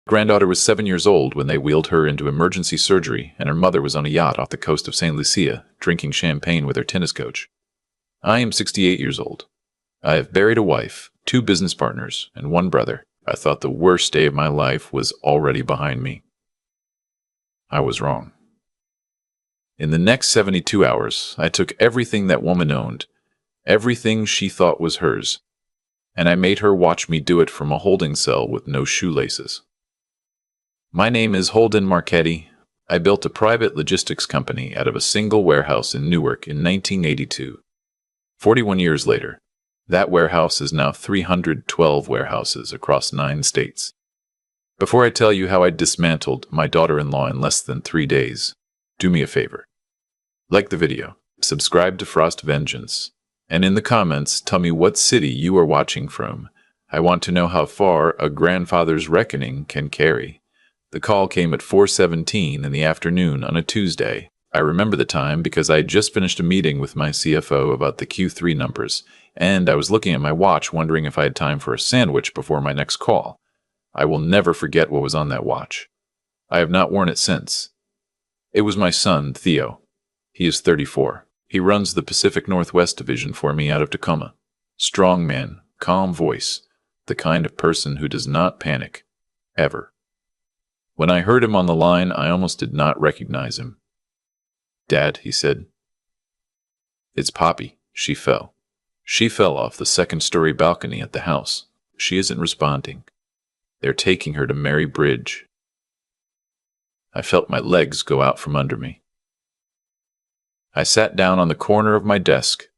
Granddaughter was 7 years old when they wheeled her into emergency surgery, and her mother was on a yacht off the coast of St. Lucia, drinking champagne with her tennis coach. I am 68 years old. I have buried a wife, 2 business partners, and 1 brother. I thought the worst day of my life was already behind me. I was wrong. In the next 72 hours, I took everything that woman owned, everything she thought was hers, and I made her watch me do it from a holding cell with no shoelaces. My name is Holden Marchetti. I built a private logistics company out of a single warehouse in Newark in 1982. 41 years later, that warehouse is now 312 warehouses across 9 states. Before I tell you how I dismantled my daughter-in-law in less than 3 days, do me a favor. Like the video, subscribe to Frost Vengeance, and in the comments tell me what city you are watching from. I want to know how far a grandfather's reckoning can carry. The call came at 4:17 in the afternoon on a Tuesday. I remember the time because I had just finished a meeting with my CFO about the Q3 numbers, and I was looking at my watch wondering if I had time for a sandwich before my next call. I will never forget what was on that watch. I have not worn it since. It was my son, Theo. He is 34. He runs the Pacific Northwest Division for me out of Tacoma. Strong man, calm voice, the kind of person who does not panic. Ever. When I heard him on the line, I almost did not recognize him. "Dad," he said. "It's Poppy. She fell. She fell off the second-story balcony at the house. She isn't responding. They're taking her to Mary Bridge." I felt my legs go out from under me. I sat down on the corner of my desk.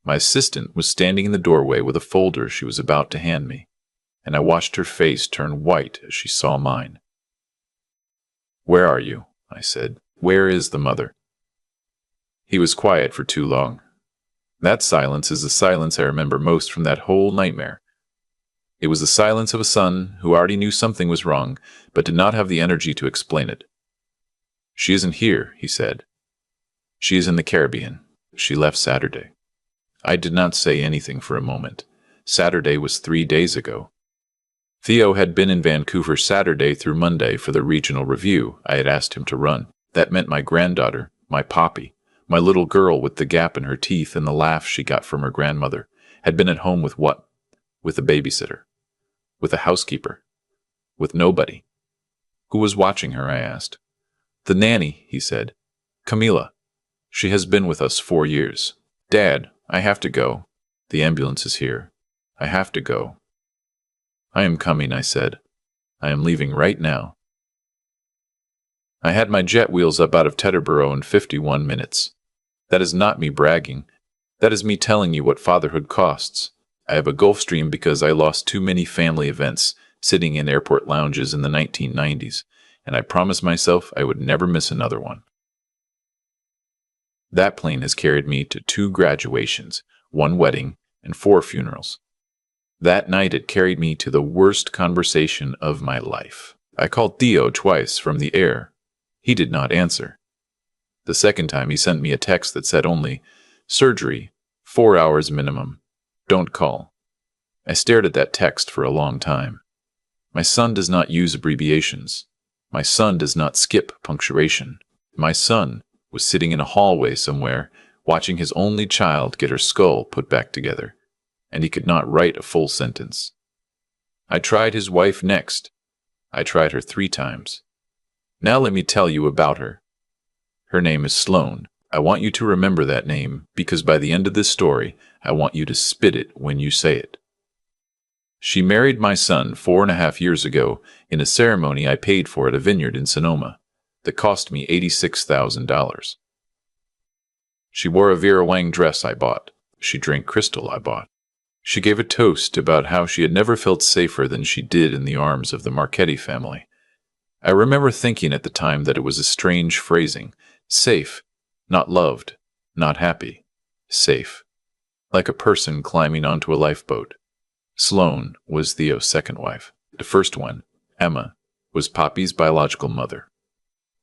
My assistant was standing in the doorway with a folder she was about to hand me, and I watched her face turn white as she saw mine. "Where are you?" I said. "Where is the mother?" He was quiet for too long. That silence is the silence I remember most from that whole nightmare. It was the silence of a son who already knew something was wrong, but did not have the energy to explain it. "She isn't here," he said. "She is in the Caribbean. She left Saturday." I did not say anything for a moment. Saturday was 3 days ago. Theo had been in Vancouver Saturday through Monday for the regional review I had asked him to run. That meant my granddaughter, my Poppy, my little girl with the gap in her teeth and the laugh she got from her grandmother, had been at home with what? With a babysitter. With a housekeeper. With nobody. Who was watching her, I asked. "The nanny," he said. "Camila. She has been with us 4 years. Dad, I have to go. The ambulance is here. I have to go." "I am coming," I said. "I am leaving right now." I had my jet wheels up out of Teterboro in 51 minutes. That is not me bragging. That is me telling you what fatherhood costs. I have a Gulfstream because I lost too many family events sitting in airport lounges in the 1990s, and I promised myself I would never miss another one. That plane has carried me to 2 graduations, 1 wedding, and 4 funerals. That night it carried me to the worst conversation of my life. I called Theo twice from the air. He did not answer. The second time he sent me a text that said only, "Surgery, 4 hours minimum. Don't call." I stared at that text for a long time. My son does not use abbreviations. My son does not skip punctuation. My son was sitting in a hallway somewhere, watching his only child get her skull put back together, and he could not write a full sentence. I tried his wife next. I tried her 3 times. Now let me tell you about her. Her name is Sloan. I want you to remember that name, because by the end of this story, I want you to spit it when you say it. She married my son 4.5 years ago in a ceremony I paid for at a vineyard in Sonoma that cost me $86,000. She wore a Vera Wang dress I bought. She drank crystal I bought. She gave a toast about how she had never felt safer than she did in the arms of the Marchetti family. I remember thinking at the time that it was a strange phrasing. Safe, not loved, not happy. Safe. Like a person climbing onto a lifeboat. Sloan was Theo's second wife. The first one, Emma, was Poppy's biological mother.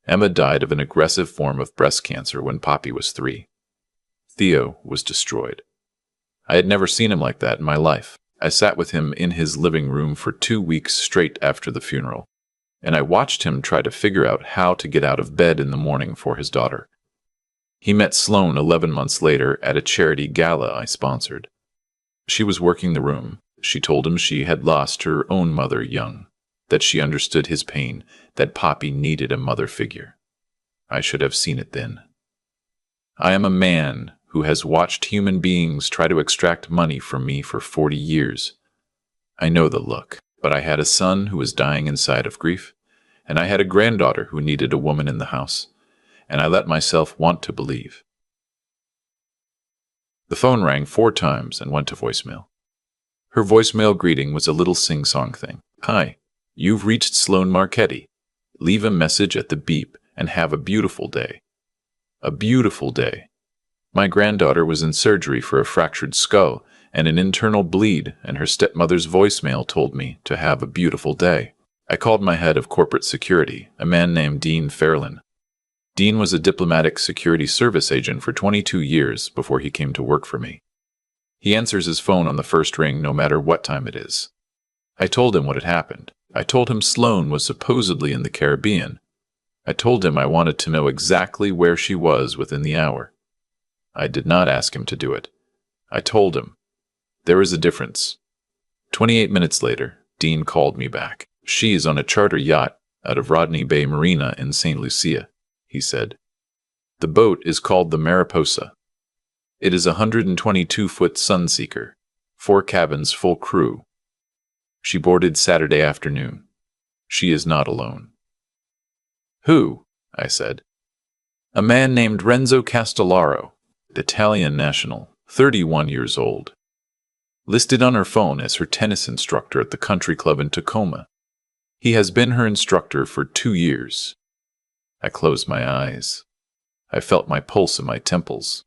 Emma died of an aggressive form of breast cancer when Poppy was 3. Theo was destroyed. I had never seen him like that in my life. I sat with him in his living room for 2 weeks straight after the funeral. and I watched him try to figure out how to get out of bed in the morning for his daughter. He met Sloane 11 months later at a charity gala I sponsored. She was working the room. She told him she had lost her own mother young, that she understood his pain, that Poppy needed a mother figure. I should have seen it then. I am a man who has watched human beings try to extract money from me for 40 years. I know the look, but I had a son who was dying inside of grief, and I had a granddaughter who needed a woman in the house, and I let myself want to believe. The phone rang 4 times and went to voicemail. Her voicemail greeting was a little sing-song thing. Hi, you've reached Sloane Marchetti. Leave a message at the beep and have a beautiful day. A beautiful day. My granddaughter was in surgery for a fractured skull and an internal bleed, and her stepmother's voicemail told me to have a beautiful day. I called my head of corporate security, a man named Dean Fairlin. Dean was a diplomatic security service agent for 22 years before he came to work for me. He answers his phone on the first ring no matter what time it is. I told him what had happened. I told him Sloane was supposedly in the Caribbean. I told him I wanted to know exactly where she was within the hour. I did not ask him to do it. I told him. There is a difference. 28 minutes later, Dean called me back. She is on a charter yacht out of Rodney Bay Marina in St. Lucia, he said. The boat is called the Mariposa. It is a 122-foot Sunseeker, 4 cabins, full crew. She boarded Saturday afternoon. She is not alone. Who? I said. A man named Renzo Castellaro, Italian national, 31 years old. Listed on her phone as her tennis instructor at the country club in Tacoma. He has been her instructor for 2 years. I closed my eyes. I felt my pulse in my temples.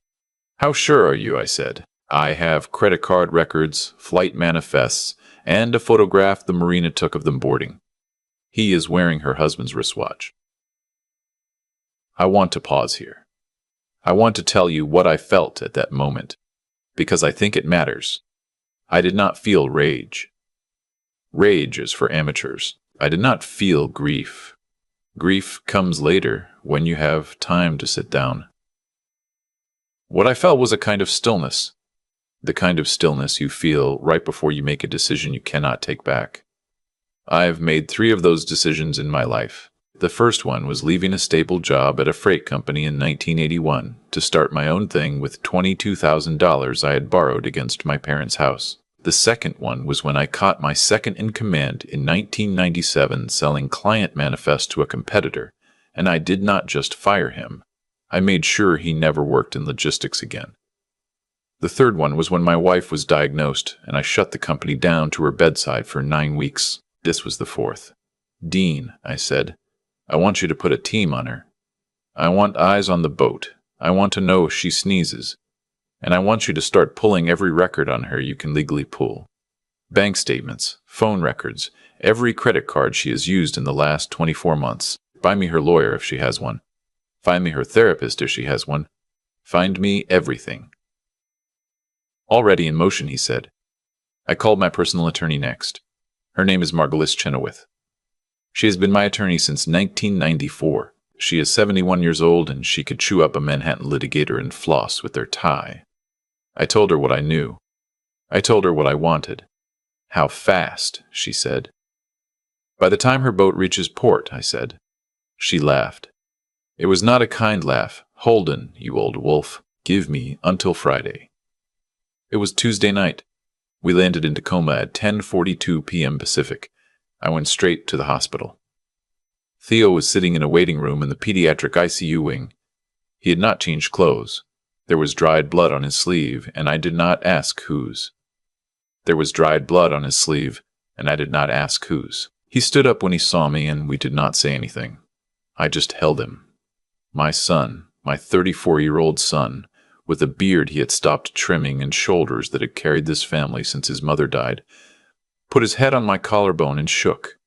How sure are you? I said. I have credit card records, flight manifests, and a photograph the marina took of them boarding. He is wearing her husband's wristwatch. I want to pause here. I want to tell you what I felt at that moment, because I think it matters. I did not feel rage. Rage is for amateurs. I did not feel grief. Grief comes later, when you have time to sit down. What I felt was a kind of stillness. The kind of stillness you feel right before you make a decision you cannot take back. I've made 3 of those decisions in my life. The first one was leaving a stable job at a freight company in 1981 to start my own thing with $22,000 I had borrowed against my parents' house. The second one was when I caught my second-in-command in 1997 selling client manifests to a competitor, and I did not just fire him. I made sure he never worked in logistics again. The third one was when my wife was diagnosed, and I shut the company down to her bedside for 9 weeks. This was the fourth. Dean, I said, I want you to put a team on her. I want eyes on the boat. I want to know if she sneezes. And I want you to start pulling every record on her you can legally pull. Bank statements, phone records, every credit card she has used in the last 24 months. Find me her lawyer if she has one. Find me her therapist if she has one. Find me everything. Already in motion, he said. I called my personal attorney next. Her name is Margulis Chenoweth. She has been my attorney since 1994. She is 71 years old, and she could chew up a Manhattan litigator and floss with their tie. I told her what I knew. I told her what I wanted. How fast, she said. By the time her boat reaches port, I said. She laughed. It was not a kind laugh. Holden, you old wolf, give me until Friday. It was Tuesday night. We landed in Tacoma at 10:42 p.m. Pacific. I went straight to the hospital. Theo was sitting in a waiting room in the pediatric ICU wing. He had not changed clothes. There was dried blood on his sleeve, and I did not ask whose. There was dried blood on his sleeve, and I did not ask whose. He stood up when he saw me, and we did not say anything. I just held him. My son, my 34-year-old son, with a beard he had stopped trimming and shoulders that had carried this family since his mother died, put his head on my collarbone and shook.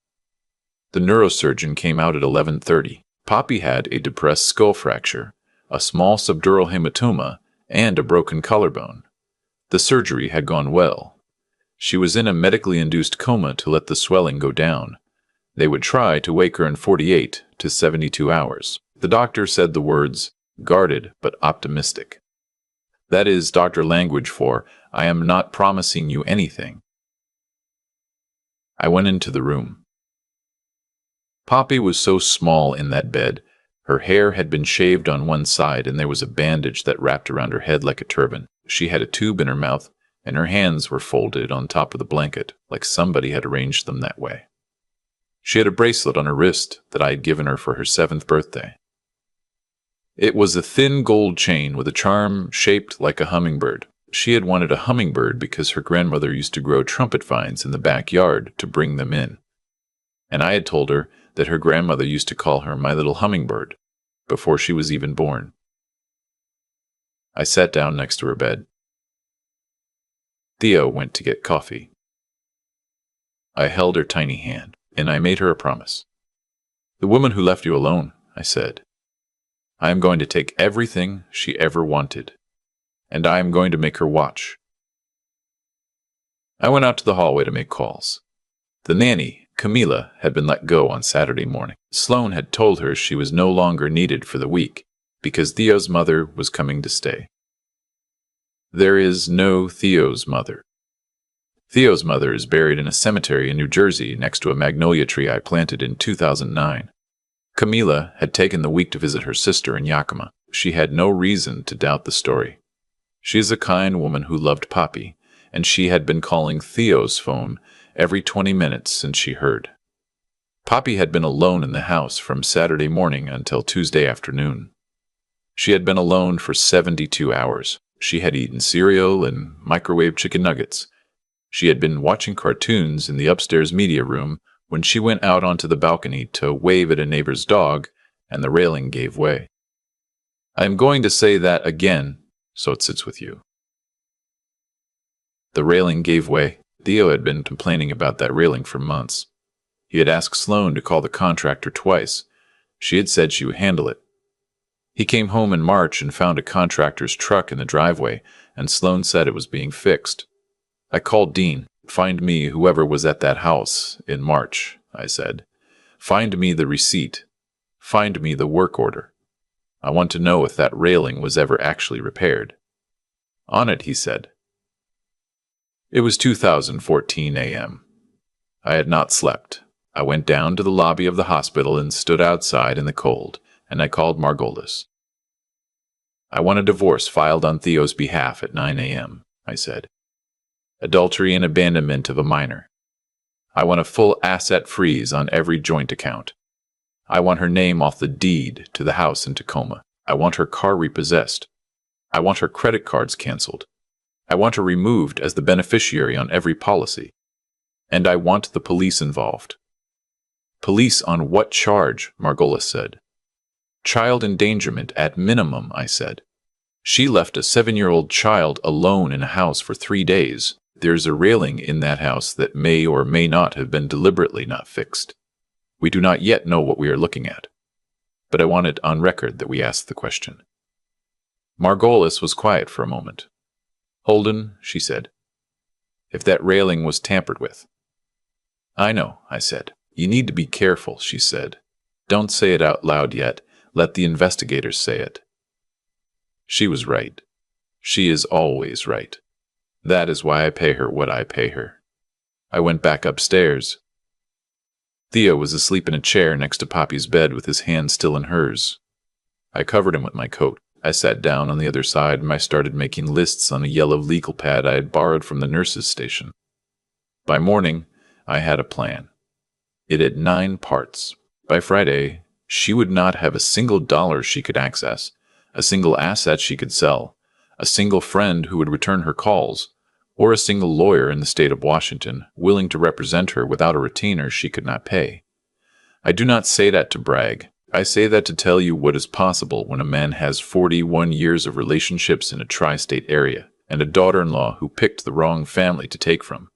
The neurosurgeon came out at 11:30. Poppy had a depressed skull fracture, a small subdural hematoma, and a broken collarbone. The surgery had gone well. She was in a medically induced coma to let the swelling go down. They would try to wake her in 48 to 72 hours. The doctor said the words, guarded but optimistic. That is doctor language for, I am not promising you anything. I went into the room. Poppy was so small in that bed. Her hair had been shaved on one side and there was a bandage that wrapped around her head like a turban. She had a tube in her mouth and her hands were folded on top of the blanket like somebody had arranged them that way. She had a bracelet on her wrist that I had given her for her 7th birthday. It was a thin gold chain with a charm shaped like a hummingbird. She had wanted a hummingbird because her grandmother used to grow trumpet vines in the backyard to bring them in. And I had told her that her grandmother used to call her my little hummingbird before she was even born. I sat down next to her bed. Theo went to get coffee. I held her tiny hand, and I made her a promise. The woman who left you alone, I said. I am going to take everything she ever wanted, and I am going to make her watch. I went out to the hallway to make calls. The nanny, Camila, had been let go on Saturday morning. Sloane had told her she was no longer needed for the week because Theo's mother was coming to stay. There is no Theo's mother. Theo's mother is buried in a cemetery in New Jersey next to a magnolia tree I planted in 2009. Camila had taken the week to visit her sister in Yakima. She had no reason to doubt the story. She is a kind woman who loved Poppy, and she had been calling Theo's phone every 20 minutes since she heard. Poppy had been alone in the house from Saturday morning until Tuesday afternoon. She had been alone for 72 hours. She had eaten cereal and microwave chicken nuggets. She had been watching cartoons in the upstairs media room when she went out onto the balcony to wave at a neighbor's dog, and the railing gave way. I am going to say that again, so it sits with you. The railing gave way. Theo had been complaining about that railing for months. He had asked Sloane to call the contractor twice. She had said she would handle it. He came home in March and found a contractor's truck in the driveway, and Sloane said it was being fixed. I called Dean. Find me whoever was at that house in March, I said. Find me the receipt. Find me the work order. I want to know if that railing was ever actually repaired. On it, he said. It was 2014 a.m. I had not slept. I went down to the lobby of the hospital and stood outside in the cold, and I called Margolis. I want a divorce filed on Theo's behalf at 9 a.m., I said. Adultery and abandonment of a minor. I want a full asset freeze on every joint account. I want her name off the deed to the house in Tacoma. I want her car repossessed. I want her credit cards canceled. I want her removed as the beneficiary on every policy. And I want the police involved. Police on what charge? Margolis said. Child endangerment at minimum, I said. She left a 7-year-old child alone in a house for 3 days. There's a railing in that house that may or may not have been deliberately not fixed. We do not yet know what we are looking at. But I want it on record that we asked the question. Margolis was quiet for a moment. Holden, she said, if that railing was tampered with. I know, I said. You need to be careful, she said. Don't say it out loud yet. Let the investigators say it. She was right. She is always right. That is why I pay her what I pay her. I went back upstairs. Theo was asleep in a chair next to Poppy's bed with his hand still in hers. I covered him with my coat. I sat down on the other side and I started making lists on a yellow legal pad I had borrowed from the nurse's station. By morning, I had a plan. It had 9 parts. By Friday, she would not have a single dollar she could access, a single asset she could sell, a single friend who would return her calls, or a single lawyer in the state of Washington willing to represent her without a retainer she could not pay. I do not say that to brag. I say that to tell you what is possible when a man has 41 years of relationships in a tri-state area and a daughter-in-law who picked the wrong family to take from.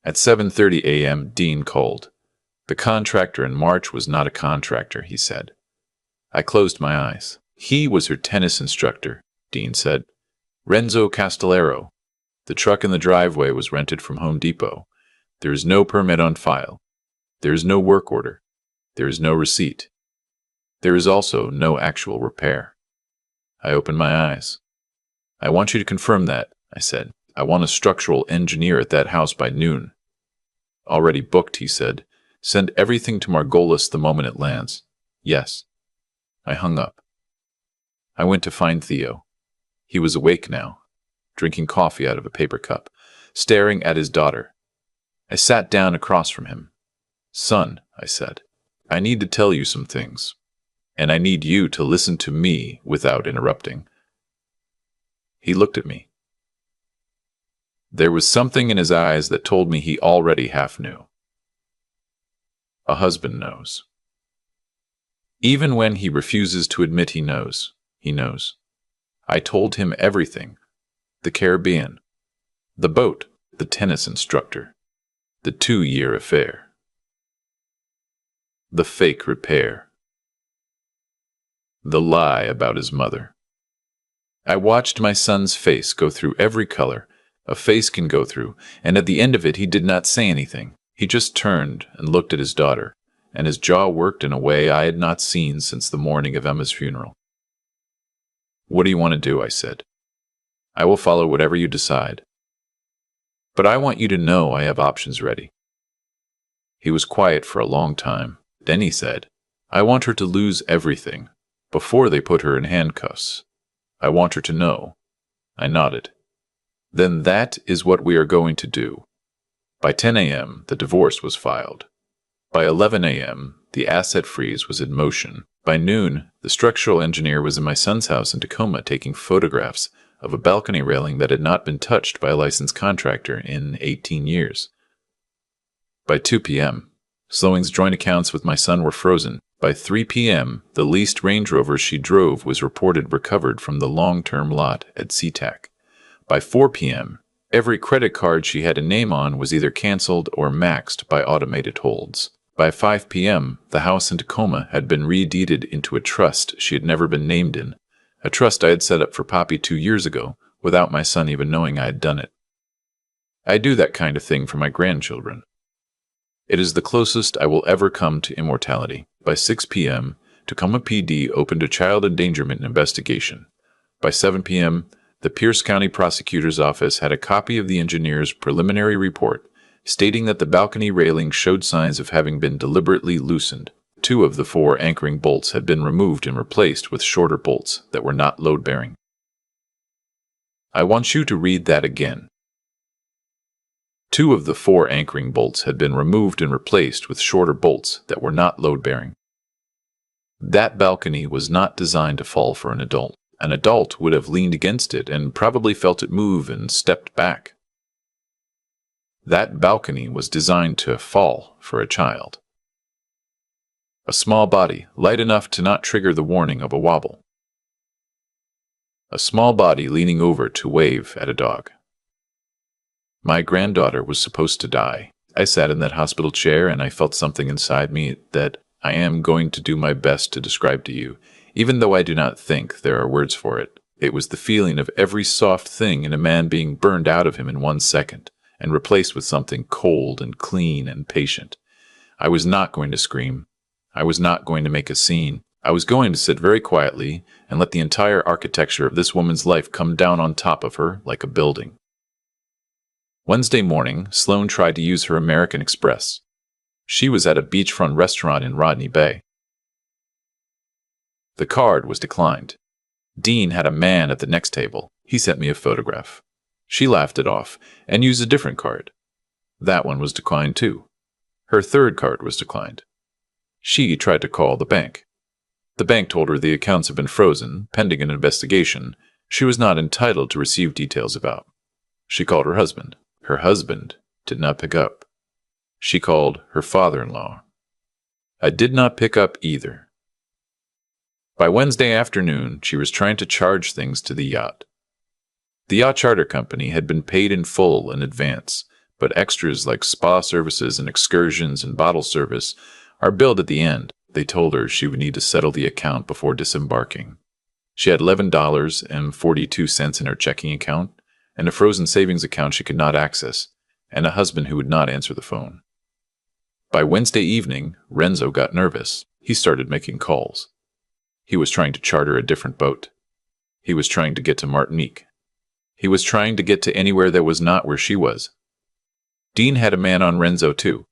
At 7:30 a.m., Dean called. The contractor in March was not a contractor, he said. I closed my eyes. He was her tennis instructor, Dean said. Renzo Castellero. The truck in the driveway was rented from Home Depot. There is no permit on file. There is no work order. There is no receipt. There is also no actual repair. I opened my eyes. I want you to confirm that, I said. I want a structural engineer at that house by noon. Already booked, he said. Send everything to Margolis the moment it lands. Yes. I hung up. I went to find Theo. He was awake now, drinking coffee out of a paper cup, staring at his daughter. I sat down across from him. Son, I said, I need to tell you some things, and I need you to listen to me without interrupting. He looked at me. There was something in his eyes that told me he already half knew. A husband knows. Even when he refuses to admit he knows, he knows. I told him everything. The Caribbean, the boat, the tennis instructor, the 2-year affair, the fake repair, the lie about his mother. I watched my son's face go through every color a face can go through, and at the end of it he did not say anything. He just turned and looked at his daughter, and his jaw worked in a way I had not seen since the morning of Emma's funeral. What do you want to do? I said. I will follow whatever you decide. But I want you to know I have options ready. He was quiet for a long time. Then he said, I want her to lose everything before they put her in handcuffs. I want her to know. I nodded. Then that is what we are going to do. By 10 a.m., the divorce was filed. By 11 a.m., the asset freeze was in motion. By noon, the structural engineer was in my son's house in Tacoma taking photographs of a balcony railing that had not been touched by a licensed contractor in 18 years. By 2 p.m., Slowing's joint accounts with my son were frozen. By 3 p.m., the leased Range Rover she drove was reported recovered from the long-term lot at SeaTac. By 4 p.m., every credit card she had a name on was either canceled or maxed by automated holds. By 5 p.m., the house in Tacoma had been redeeded into a trust she had never been named in, a trust I had set up for Poppy 2 years ago, without my son even knowing I had done it. I do that kind of thing for my grandchildren. It is the closest I will ever come to immortality. By 6 p.m., Tacoma PD opened a child endangerment investigation. By 7 p.m., the Pierce County Prosecutor's Office had a copy of the engineer's preliminary report stating that the balcony railing showed signs of having been deliberately loosened. 2 of the 4 anchoring bolts had been removed and replaced with shorter bolts that were not load-bearing. I want you to read that again. 2 of the 4 anchoring bolts had been removed and replaced with shorter bolts that were not load-bearing. That balcony was not designed to fall for an adult. An adult would have leaned against it and probably felt it move and stepped back. That balcony was designed to fall for a child. A small body, light enough to not trigger the warning of a wobble. A small body leaning over to wave at a dog. My granddaughter was supposed to die. I sat in that hospital chair and I felt something inside me that I am going to do my best to describe to you. Even though I do not think there are words for it, it was the feeling of every soft thing in a man being burned out of him in 1 second and replaced with something cold and clean and patient. I was not going to scream. I was not going to make a scene. I was going to sit very quietly and let the entire architecture of this woman's life come down on top of her like a building. Wednesday morning, Sloan tried to use her American Express. She was at a beachfront restaurant in Rodney Bay. The card was declined. Dean had a man at the next table. He sent me a photograph. She laughed it off and used a different card. That one was declined too. Her third card was declined. She tried to call the bank. The bank told her the accounts had been frozen, pending an investigation she was not entitled to receive details about. She called her husband. Her husband did not pick up. She called her father-in-law. I did not pick up either. By Wednesday afternoon, she was trying to charge things to the yacht. The yacht charter company had been paid in full in advance, but extras like spa services and excursions and bottle service are billed at the end. They told her she would need to settle the account before disembarking. She had $11.42 in her checking account, and a frozen savings account she could not access, and a husband who would not answer the phone. By Wednesday evening, Renzo got nervous. He started making calls. He was trying to charter a different boat. He was trying to get to Martinique. He was trying to get to anywhere that was not where she was. Dean had a man on Renzo too.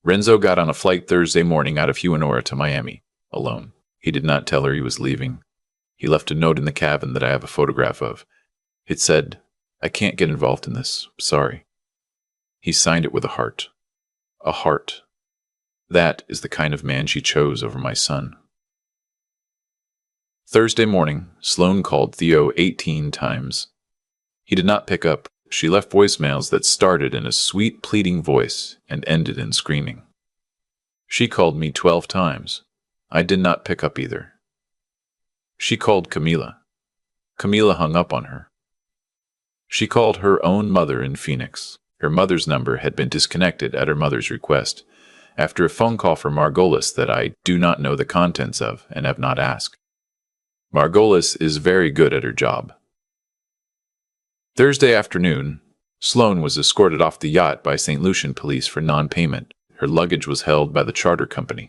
Renzo got on a flight Thursday morning out of Huanora to Miami, alone. He did not tell her he was leaving. He left a note in the cabin that I have a photograph of. It said, "I can't get involved in this. Sorry." He signed it with a heart. A heart. That is the kind of man she chose over my son. Thursday morning, Sloane called Theo 18 times. He did not pick up. She left voicemails that started in a sweet, pleading voice and ended in screaming. She called me 12 times. I did not pick up either. She called Camila. Camila hung up on her. She called her own mother in Phoenix. Her mother's number had been disconnected at her mother's request, after a phone call from Margolis that I do not know the contents of and have not asked. Margolis is very good at her job. Thursday afternoon, Sloane was escorted off the yacht by St. Lucian police for non-payment. Her luggage was held by the charter company.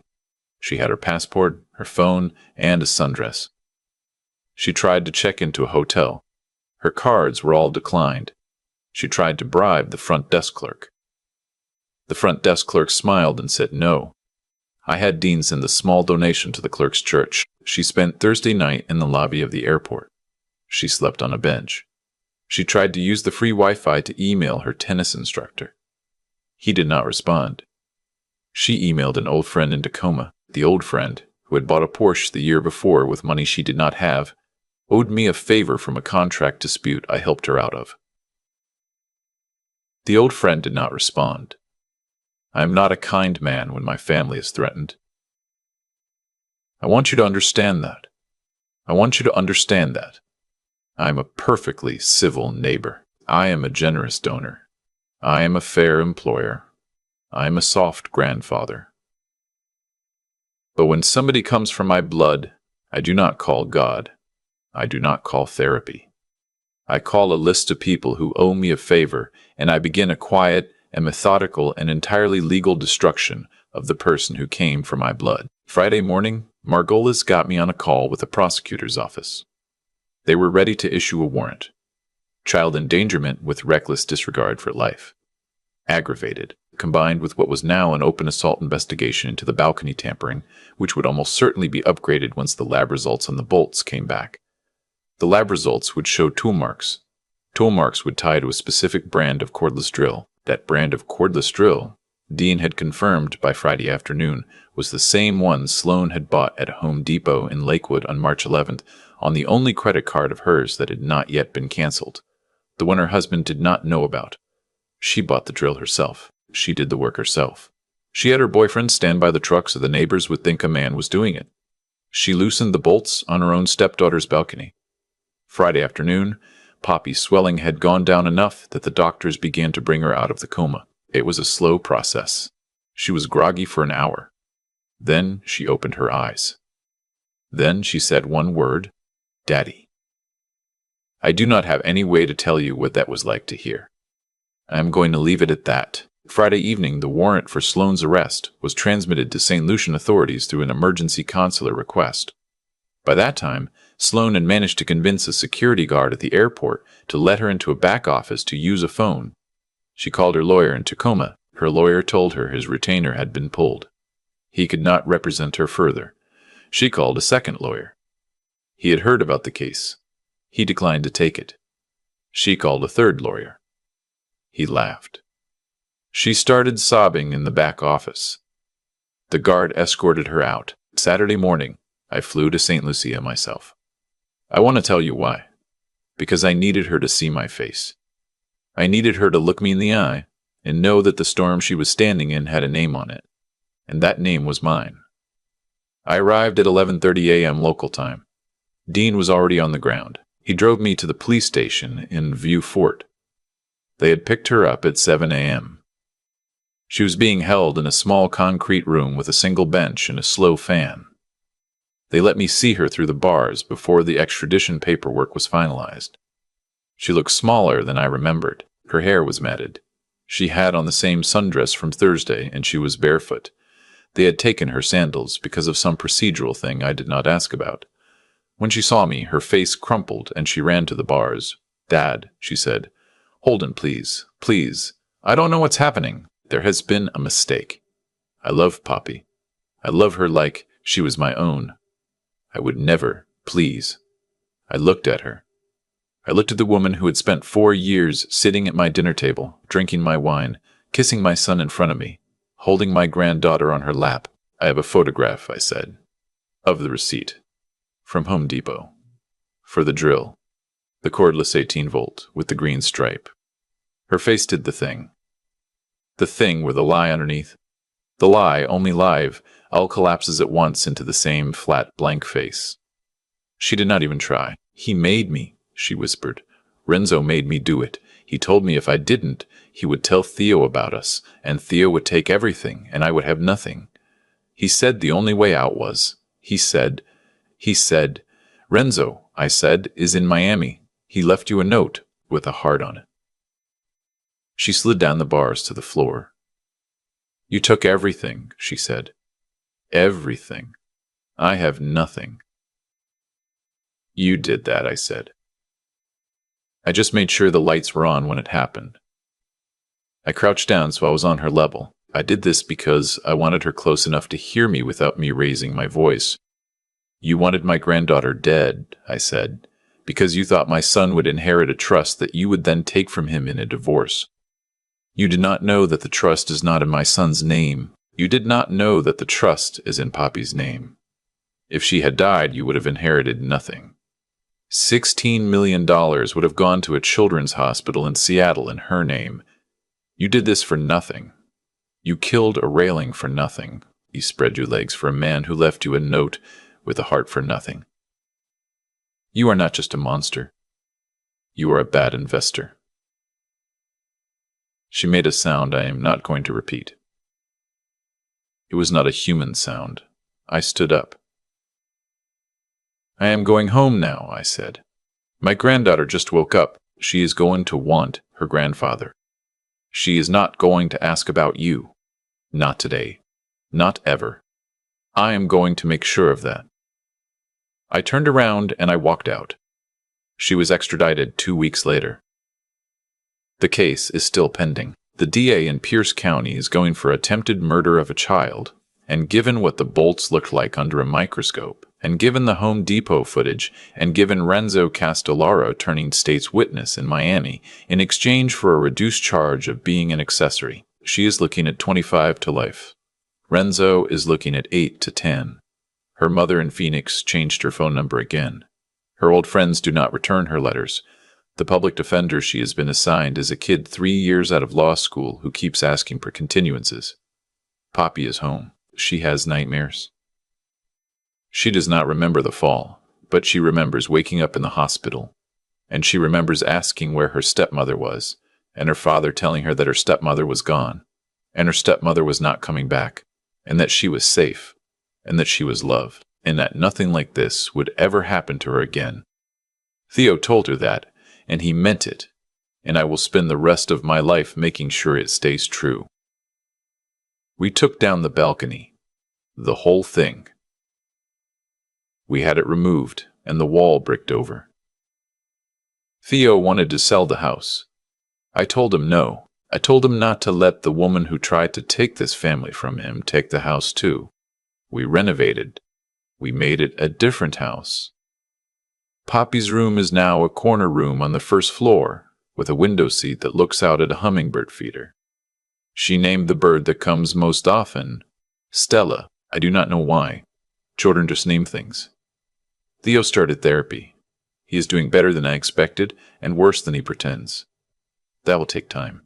She had her passport, her phone, and a sundress. She tried to check into a hotel. Her cards were all declined. She tried to bribe the front desk clerk. The front desk clerk smiled and said no. I had Dean send a small donation to the clerk's church. She spent Thursday night in the lobby of the airport. She slept on a bench. She tried to use the free Wi-Fi to email her tennis instructor. He did not respond. She emailed an old friend in Tacoma. The old friend, who had bought a Porsche the year before with money she did not have, owed me a favor from a contract dispute I helped her out of. The old friend did not respond. I am not a kind man when my family is threatened. I want you to understand that. I want you to understand that. I am a perfectly civil neighbor. I am a generous donor. I am a fair employer. I am a soft grandfather. But when somebody comes from my blood, I do not call God. I do not call therapy. I call a list of people who owe me a favor, and I begin a quiet and methodical and entirely legal destruction of the person who came for my blood. Friday morning, Margolis got me on a call with the prosecutor's office. They were ready to issue a warrant. Child endangerment with reckless disregard for life. Aggravated, combined with what was now an open assault investigation into the balcony tampering, which would almost certainly be upgraded once the lab results on the bolts came back. The lab results would show tool marks. Tool marks would tie to a specific brand of cordless drill. That brand of cordless drill, Dean had confirmed by Friday afternoon, was the same one Sloane had bought at Home Depot in Lakewood on March 11th on the only credit card of hers that had not yet been canceled, the one her husband did not know about. She bought the drill herself. She did the work herself. She had her boyfriend stand by the truck so the neighbors would think a man was doing it. She loosened the bolts on her own stepdaughter's balcony. Friday afternoon, Poppy's swelling had gone down enough that the doctors began to bring her out of the coma. It was a slow process. She was groggy for an hour. Then she opened her eyes. Then she said one word, "Daddy." I do not have any way to tell you what that was like to hear. I am going to leave it at that. Friday evening, the warrant for Sloane's arrest was transmitted to St. Lucian authorities through an emergency consular request. By that time, Sloane had managed to convince a security guard at the airport to let her into a back office to use a phone. She called her lawyer in Tacoma. Her lawyer told her his retainer had been pulled. He could not represent her further. She called a second lawyer. He had heard about the case. He declined to take it. She called a third lawyer. He laughed. She started sobbing in the back office. The guard escorted her out. Saturday morning, I flew to St. Lucia myself. I want to tell you why. Because I needed her to see my face. I needed her to look me in the eye and know that the storm she was standing in had a name on it. And that name was mine. I arrived at 11:30 a.m. local time. Dean was already on the ground. He drove me to the police station in Vieux Fort. They had picked her up at 7 a.m. She was being held in a small concrete room with a single bench and a slow fan. They let me see her through the bars before the extradition paperwork was finalized. She looked smaller than I remembered. Her hair was matted. She had on the same sundress from Thursday, and she was barefoot. They had taken her sandals because of some procedural thing I did not ask about. When she saw me, her face crumpled, and she ran to the bars. "Dad," she said. "Holden, please. Please. I don't know what's happening. There has been a mistake. I love Poppy. I love her like she was my own. I would never, please." I looked at her. I looked at the woman who had spent 4 years sitting at my dinner table, drinking my wine, kissing my son in front of me, holding my granddaughter on her lap. "I have a photograph," I said, "of the receipt. From Home Depot. For the drill. The cordless 18-volt with the green stripe." Her face did the thing. The thing with a lie underneath. The lie, only live, all collapses at once into the same flat, blank face. She did not even try. "He made me," she whispered. "Renzo made me do it. He told me if I didn't, he would tell Theo about us, and Theo would take everything, and I would have nothing. He said the only way out was, he said, Renzo, I said, is in Miami. He left you a note with a heart on it." She slid down the bars to the floor. "You took everything," she said. "Everything. I have nothing." "You did that," I said. I just made sure the lights were on when it happened. I crouched down so I was on her level. I did this because I wanted her close enough to hear me without me raising my voice. "You wanted my granddaughter dead," I said, "because you thought my son would inherit a trust that you would then take from him in a divorce. You did not know that the trust is not in my son's name. You did not know that the trust is in Poppy's name. If she had died, you would have inherited nothing. $16 million would have gone to a children's hospital in Seattle in her name. You did this for nothing. You killed a railing for nothing. You spread your legs for a man who left you a note with a heart for nothing. You are not just a monster. You are a bad investor." She made a sound I am not going to repeat. It was not a human sound. I stood up. "I am going home now," I said. "My granddaughter just woke up. She is going to want her grandfather. She is not going to ask about you. Not today. Not ever. I am going to make sure of that." I turned around and I walked out. She was extradited 2 weeks later. The case is still pending. The DA in Pierce County is going for attempted murder of a child, and given what the bolts looked like under a microscope, and given the Home Depot footage, and given Renzo Castellaro turning state's witness in Miami in exchange for a reduced charge of being an accessory, she is looking at 25 to life. Renzo is looking at 8 to 10. Her mother in Phoenix changed her phone number again. Her old friends do not return her letters. The public defender she has been assigned is a kid 3 years out of law school who keeps asking for continuances. Poppy is home. She has nightmares. She does not remember the fall, but she remembers waking up in the hospital, and she remembers asking where her stepmother was, and her father telling her that her stepmother was gone, and her stepmother was not coming back, and that she was safe, and that she was loved, and that nothing like this would ever happen to her again. Theo told her that, and he meant it, and I will spend the rest of my life making sure it stays true. We took down the balcony, the whole thing. We had it removed, and the wall bricked over. Theo wanted to sell the house. I told him no. I told him not to let the woman who tried to take this family from him take the house too. We renovated. We made it a different house. Poppy's room is now a corner room on the first floor, with a window seat that looks out at a hummingbird feeder. She named the bird that comes most often Stella. I do not know why. Children just name things. Theo started therapy. He is doing better than I expected, and worse than he pretends. That will take time.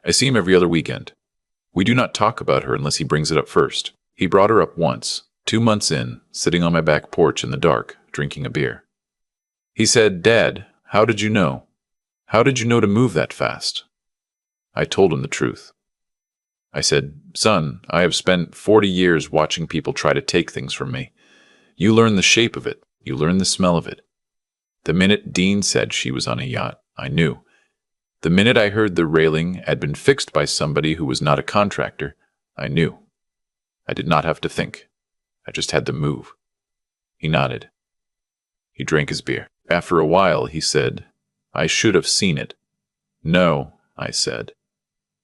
I see him every other weekend. We do not talk about her unless he brings it up first. He brought her up once, 2 months in, sitting on my back porch in the dark, drinking a beer. He said, "Dad, how did you know? How did you know to move that fast?" I told him the truth. I said, "Son, I have spent 40 years watching people try to take things from me. You learn the shape of it. You learn the smell of it. The minute Dean said she was on a yacht, I knew. The minute I heard the railing had been fixed by somebody who was not a contractor, I knew. I did not have to think. I just had to move. He nodded. He drank his beer. After a while, he said, "I should have seen it." "No," I said.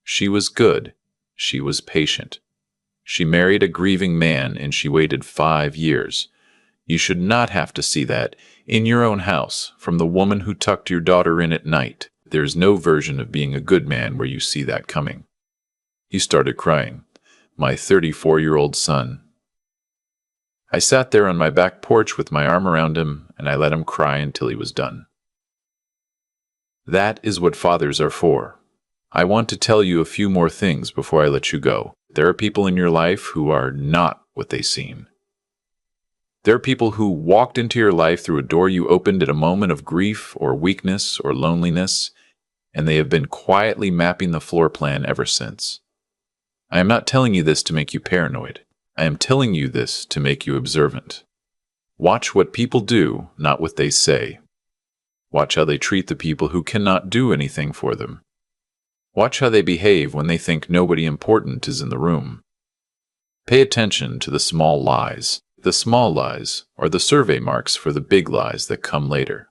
"She was good. She was patient. She married a grieving man and she waited 5 years. You should not have to see that in your own house from the woman who tucked your daughter in at night. There's no version of being a good man where you see that coming." He started crying. My 34-year-old son. I sat there on my back porch with my arm around him, and I let him cry until he was done. That is what fathers are for. I want to tell you a few more things before I let you go. There are people in your life who are not what they seem. There are people who walked into your life through a door you opened at a moment of grief or weakness or loneliness, and they have been quietly mapping the floor plan ever since. I am not telling you this to make you paranoid. I am telling you this to make you observant. Watch what people do, not what they say. Watch how they treat the people who cannot do anything for them. Watch how they behave when they think nobody important is in the room. Pay attention to the small lies. The small lies are the survey marks for the big lies that come later.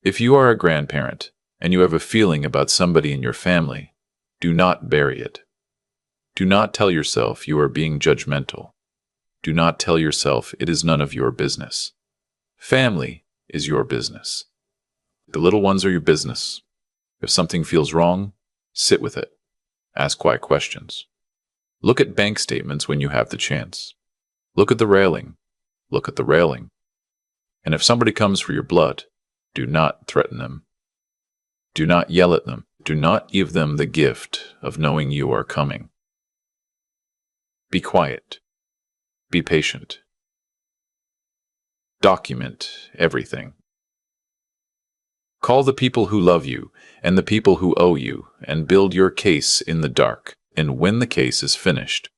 If you are a grandparent and you have a feeling about somebody in your family, do not bury it. Do not tell yourself you are being judgmental. Do not tell yourself it is none of your business. Family is your business. The little ones are your business. If something feels wrong, sit with it. Ask why questions. Look at bank statements when you have the chance. Look at the railing. Look at the railing. And if somebody comes for your blood, do not threaten them. Do not yell at them. Do not give them the gift of knowing you are coming. Be quiet. Be patient. Document everything. Call the people who love you and the people who owe you and build your case in the dark. And when the case is finished,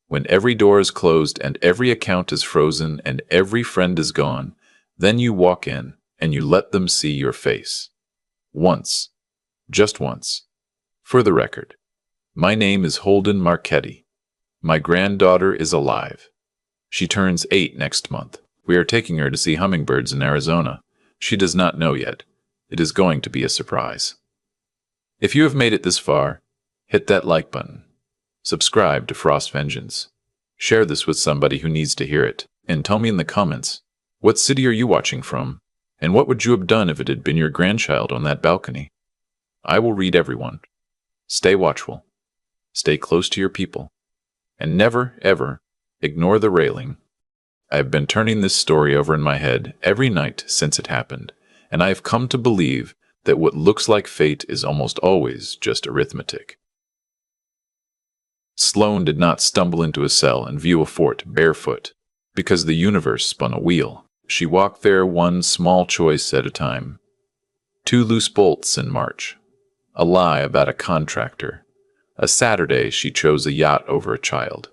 when every door is closed and every account is frozen and every friend is gone, then you walk in and you let them see your face. Once. Just once. For the record, my name is Holden Marchetti. My granddaughter is alive. She turns 8 next month. We are taking her to see hummingbirds in Arizona. She does not know yet. It is going to be a surprise. If you have made it this far, hit that like button. Subscribe to Frost Vengeance. Share this with somebody who needs to hear it. And tell me in the comments, what city are you watching from? And what would you have done if it had been your grandchild on that balcony? I will read everyone. Stay watchful. Stay close to your people. And never, ever, ignore the railing. I have been turning this story over in my head every night since it happened, and I have come to believe that what looks like fate is almost always just arithmetic. Sloane did not stumble into a cell and view a fort barefoot, because the universe spun a wheel. She walked there one small choice at a time. 2 loose bolts in March. A lie about a contractor. A Saturday she chose a yacht over a child.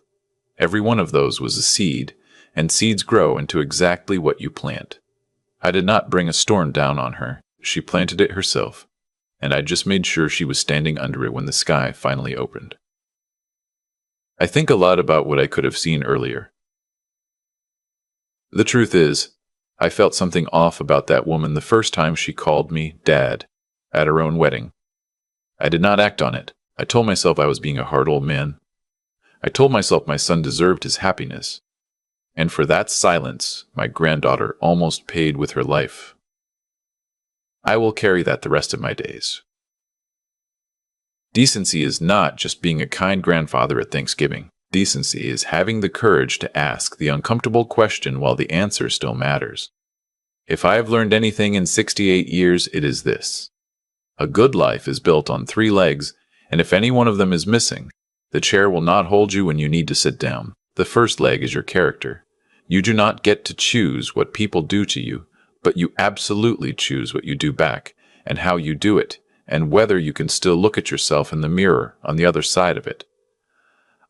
Every one of those was a seed, and seeds grow into exactly what you plant. I did not bring a storm down on her. She planted it herself, and I just made sure she was standing under it when the sky finally opened. I think a lot about what I could have seen earlier. The truth is, I felt something off about that woman the first time she called me Dad at her own wedding. I did not act on it. I told myself I was being a hard old man. I told myself my son deserved his happiness. And for that silence, my granddaughter almost paid with her life. I will carry that the rest of my days. Decency is not just being a kind grandfather at Thanksgiving. Decency is having the courage to ask the uncomfortable question while the answer still matters. If I have learned anything in 68 years, it is this. A good life is built on 3 legs, and if any one of them is missing, the chair will not hold you when you need to sit down. The first leg is your character. You do not get to choose what people do to you, but you absolutely choose what you do back, and how you do it, and whether you can still look at yourself in the mirror on the other side of it.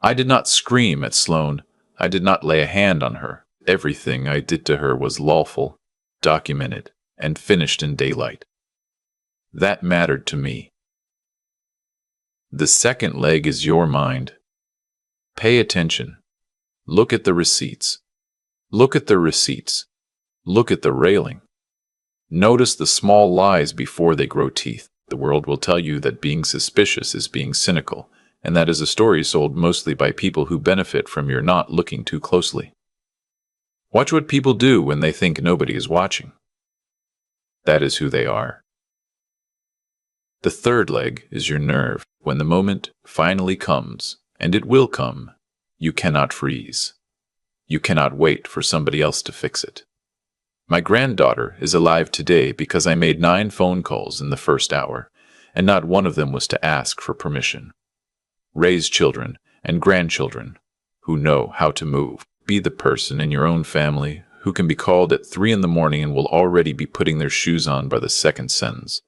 I did not scream at Sloane. I did not lay a hand on her. Everything I did to her was lawful, documented, and finished in daylight. That mattered to me. The second leg is your mind. Pay attention. Look at the receipts. Look at the receipts. Look at the railing. Notice the small lies before they grow teeth. The world will tell you that being suspicious is being cynical, and that is a story sold mostly by people who benefit from your not looking too closely. Watch what people do when they think nobody is watching. That is who they are. The third leg is your nerve. When the moment finally comes, and it will come, you cannot freeze. You cannot wait for somebody else to fix it. My granddaughter is alive today because I made 9 phone calls in the first hour, and not one of them was to ask for permission. Raise children and grandchildren who know how to move. Be the person in your own family who can be called at 3 a.m. and will already be putting their shoes on by the second sentence.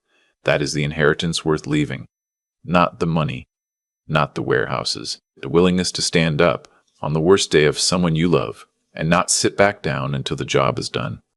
That is the inheritance worth leaving. Not the money, not the warehouses. The willingness to stand up on the worst day of someone you love and not sit back down until the job is done.